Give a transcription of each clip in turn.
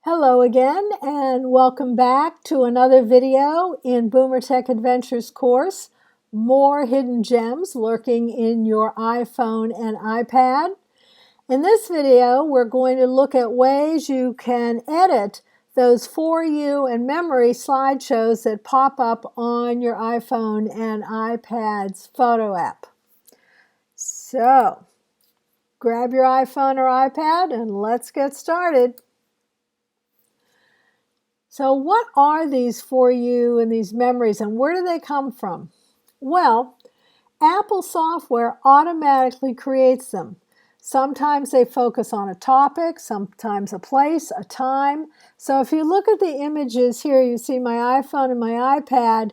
Hello again and welcome back to another video in BoomerTech Adventures course, More Hidden Gems Lurking in Your iPhone and iPad. In this video, we're going to look at ways you can edit those For You and Memory slideshows that pop up on your iPhone and iPad's photo app. So, grab your iPhone or iPad and let's get started. So what are these For You and these memories, and where do they come from? Well, Apple software automatically creates them. Sometimes they focus on a topic, sometimes a place, a time. So if you look at the images here, you see my iPhone and my iPad,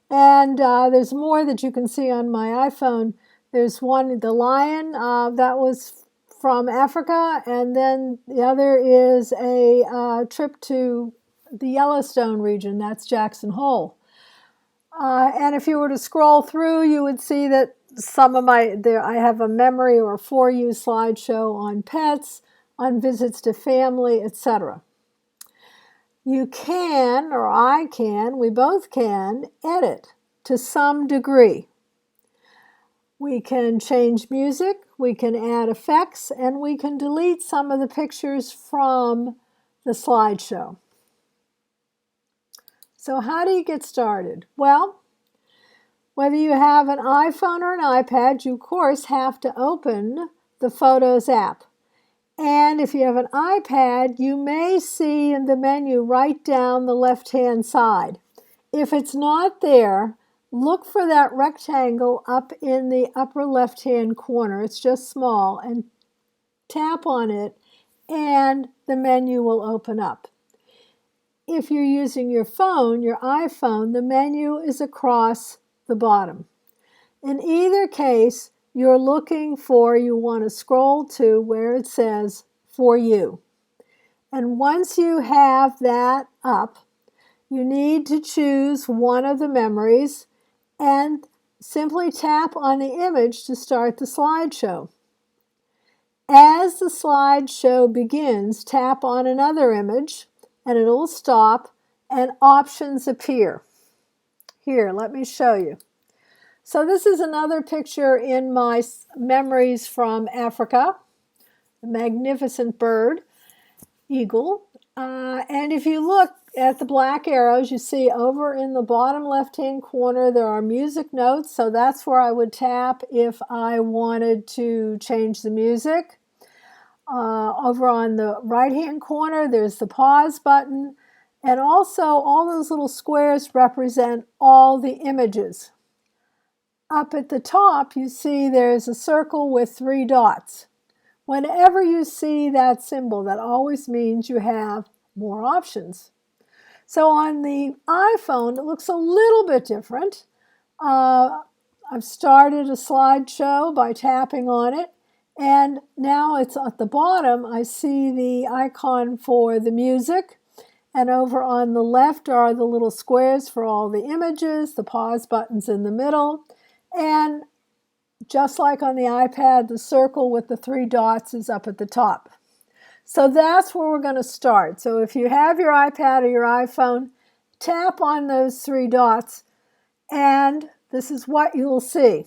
and there's more that you can see on my iPhone. There's one, the lion, that was from Africa, and then the other is a trip to the Yellowstone region, that's Jackson Hole. And if you were to scroll through, you would see that some of I have a memory or For You slideshow on pets, on visits to family, etc. You can, or I can, we both can, edit to some degree. We can change music, we can add effects, and we can delete some of the pictures from the slideshow. So how do you get started? Well, whether you have an iPhone or an iPad, you of course have to open the Photos app. And if you have an iPad, you may see in the menu right down the left-hand side. If it's not there, look for that rectangle up in the upper left-hand corner. It's just small, and tap on it, and the menu will open up. If you're using your phone, your iPhone, the menu is across the bottom. In either case, you want to scroll to where it says For You. And once you have that up, you need to choose one of the memories and simply tap on the image to start the slideshow. As the slideshow begins, tap on another image and it will stop and options appear. Here, let me show you. So this is another picture in my memories from Africa, a magnificent bird, eagle. And if you look at the black arrows, you see over in the bottom left-hand corner there are music notes, so that's where I would tap if I wanted to change the music. Over on the right-hand corner, there's the pause button, and also all those little squares represent all the images. Up at the top, you see there's a circle with 3 dots. Whenever you see that symbol, that always means you have more options. So on the iPhone, it looks a little bit different. I've started a slideshow by tapping on it. And now it's at the bottom, I see the icon for the music. And over on the left are the little squares for all the images, the pause buttons in the middle. And just like on the iPad, the circle with the 3 dots is up at the top. So that's where we're going to start. So if you have your iPad or your iPhone, tap on those 3 dots, and this is what you'll see.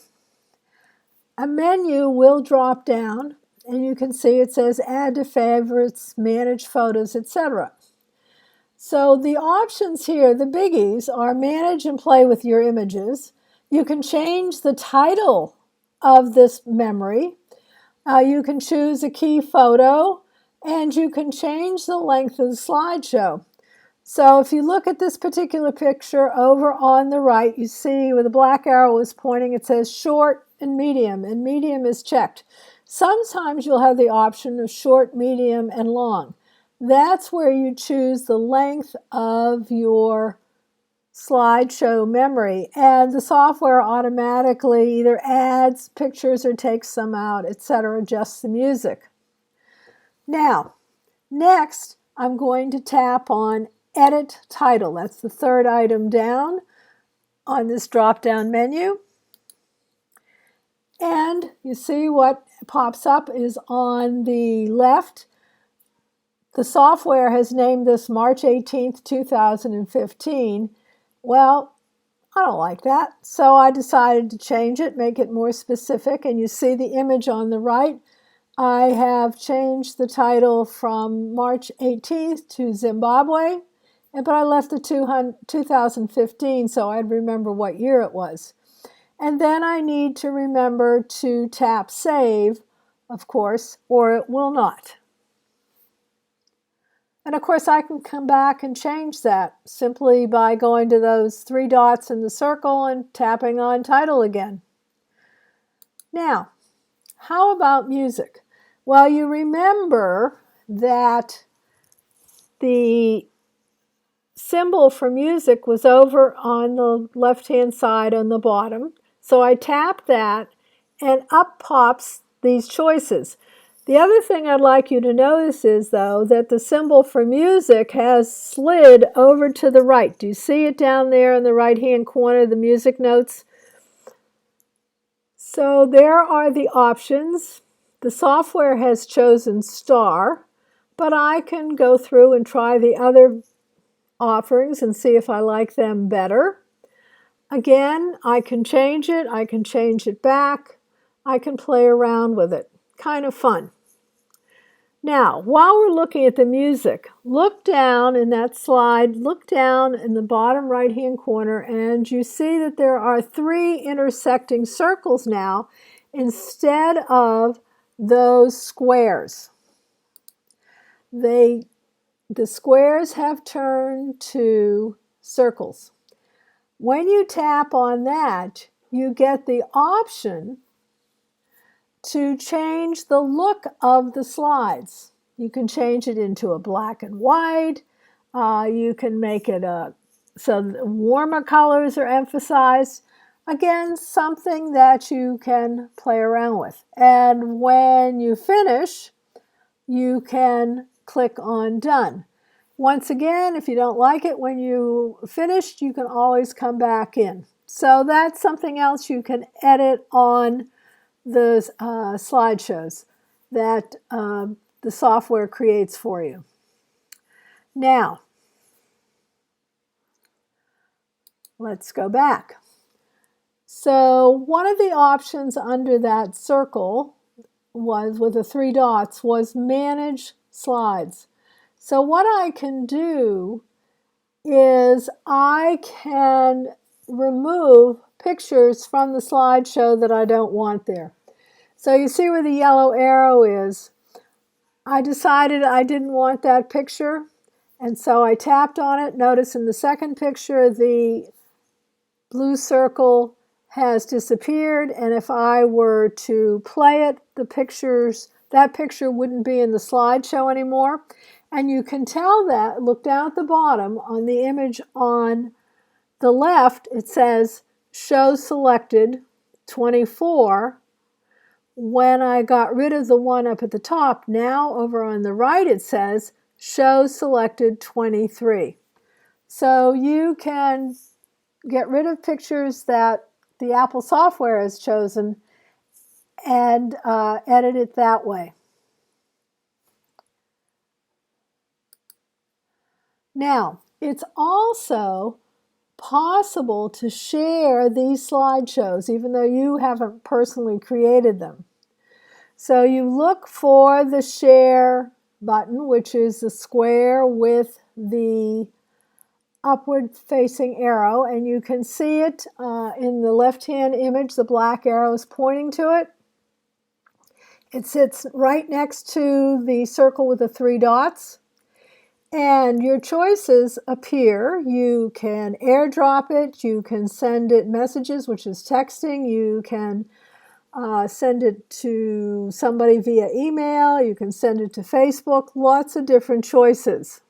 A menu will drop down, and you can see it says Add to Favorites, Manage Photos, etc. So the options here, the biggies, are Manage and Play with your images. You can change the title of this memory. You can choose a key photo, and you can change the length of the slideshow. So if you look at this particular picture over on the right, you see where the black arrow is pointing, it says short and medium is checked. Sometimes you'll have the option of short, medium, and long. That's where you choose the length of your slideshow memory, and the software automatically either adds pictures or takes some out, etc., adjusts the music. Now, next, I'm going to tap on Edit Title. That's the 3rd item down on this drop-down menu. And you see what pops up is on the left, The software has named this March 18th, 2015. Well, I don't like that, so I decided to change it, make it more specific, and you see the image on the right. I have changed the title from March 18th to Zimbabwe, but I left the 2015 so I'd remember what year it was. And then I need to remember to tap Save, of course, or it will not. And of course, I can come back and change that simply by going to those three dots in the circle and tapping on Title again. Now, how about music? Well, you remember that the symbol for music was over on the left-hand side on the bottom. So I tap that, and up pops these choices. The other thing I'd like you to notice is, though, that the symbol for music has slid over to the right. Do you see it down there in the right-hand corner, the music notes? So there are the options. The software has chosen star, but I can go through and try the other offerings and see if I like them better. Again, I can change it back, I can play around with it. Kind of fun. Now, while we're looking at the music, look down in that slide, look down in the bottom right-hand corner, and you see that there are three intersecting circles now instead of those squares. The squares have turned to circles. When you tap on that, you get the option to change the look of the slides. You can change it into a black and white. You can make it so warmer colors are emphasized. Again, something that you can play around with. And when you finish, you can click on Done. Once again, if you don't like it when you finished, you can always come back in. So that's something else you can edit on the slideshows that the software creates for you. Now, let's go back. So one of the options under that circle was with the three dots was Manage Slides. So what I can do is I can remove pictures from the slideshow that I don't want there. So you see where the yellow arrow is. I decided I didn't want that picture, and so I tapped on it. Notice in the second picture, the blue circle has disappeared, and if I were to play it, that picture wouldn't be in the slideshow anymore. And you can tell that, look down at the bottom on the image on the left, it says Show Selected 24. When I got rid of the one up at the top, now over on the right it says Show Selected 23. So you can get rid of pictures that the Apple software has chosen and edit it that way. Now, it's also possible to share these slideshows even though you haven't personally created them. So you look for the share button, which is the square with the upward facing arrow, and you can see it in the left-hand image. The black arrow is pointing to it. It sits right next to the circle with the three dots. And your choices appear. You can airdrop it, you can send it messages, which is texting, you can send it to somebody via email, you can send it to Facebook, lots of different choices.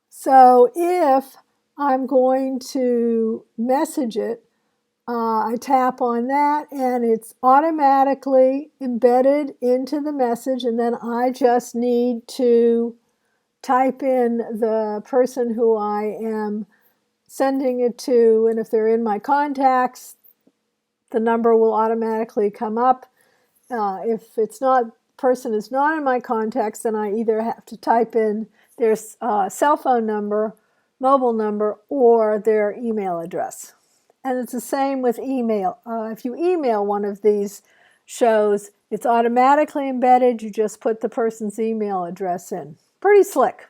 So if I'm going to message it, I tap on that and it's automatically embedded into the message, and then I just need to type in the person who I am sending it to, and if they're in my contacts, the number will automatically come up. If it's not person is not in my contacts, then I either have to type in their cell phone number, mobile number, or their email address. And it's the same with email. If you email one of these shows, it's automatically embedded. You just put the person's email address in. Pretty slick.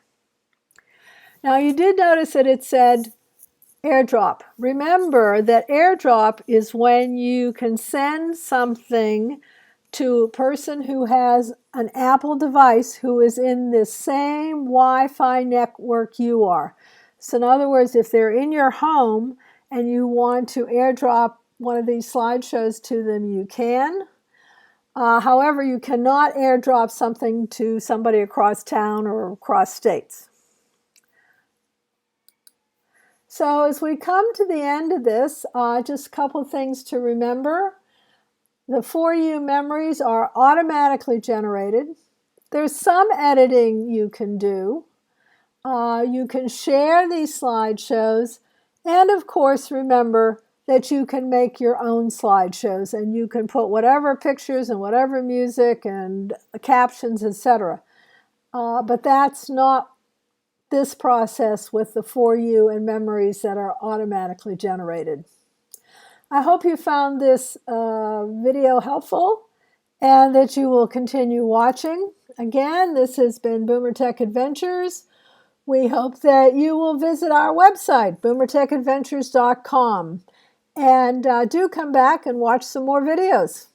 Now, you did notice that it said AirDrop. Remember that AirDrop is when you can send something to a person who has an Apple device who is in the same Wi-Fi network you are. So in other words, if they're in your home and you want to AirDrop one of these slideshows to them, you can. However, you cannot AirDrop something to somebody across town or across states. So as we come to the end of this, just a couple of things to remember. The For You memories are automatically generated. There's some editing you can do. You can share these slideshows. And of course, remember that you can make your own slideshows and you can put whatever pictures and whatever music and captions, etc. But that's not this process with the For You and memories that are automatically generated. I hope you found this video helpful and that you will continue watching. Again, this has been BoomerTech Adventures. We hope that you will visit our website, BoomerTechAdventures.com, and do come back and watch some more videos.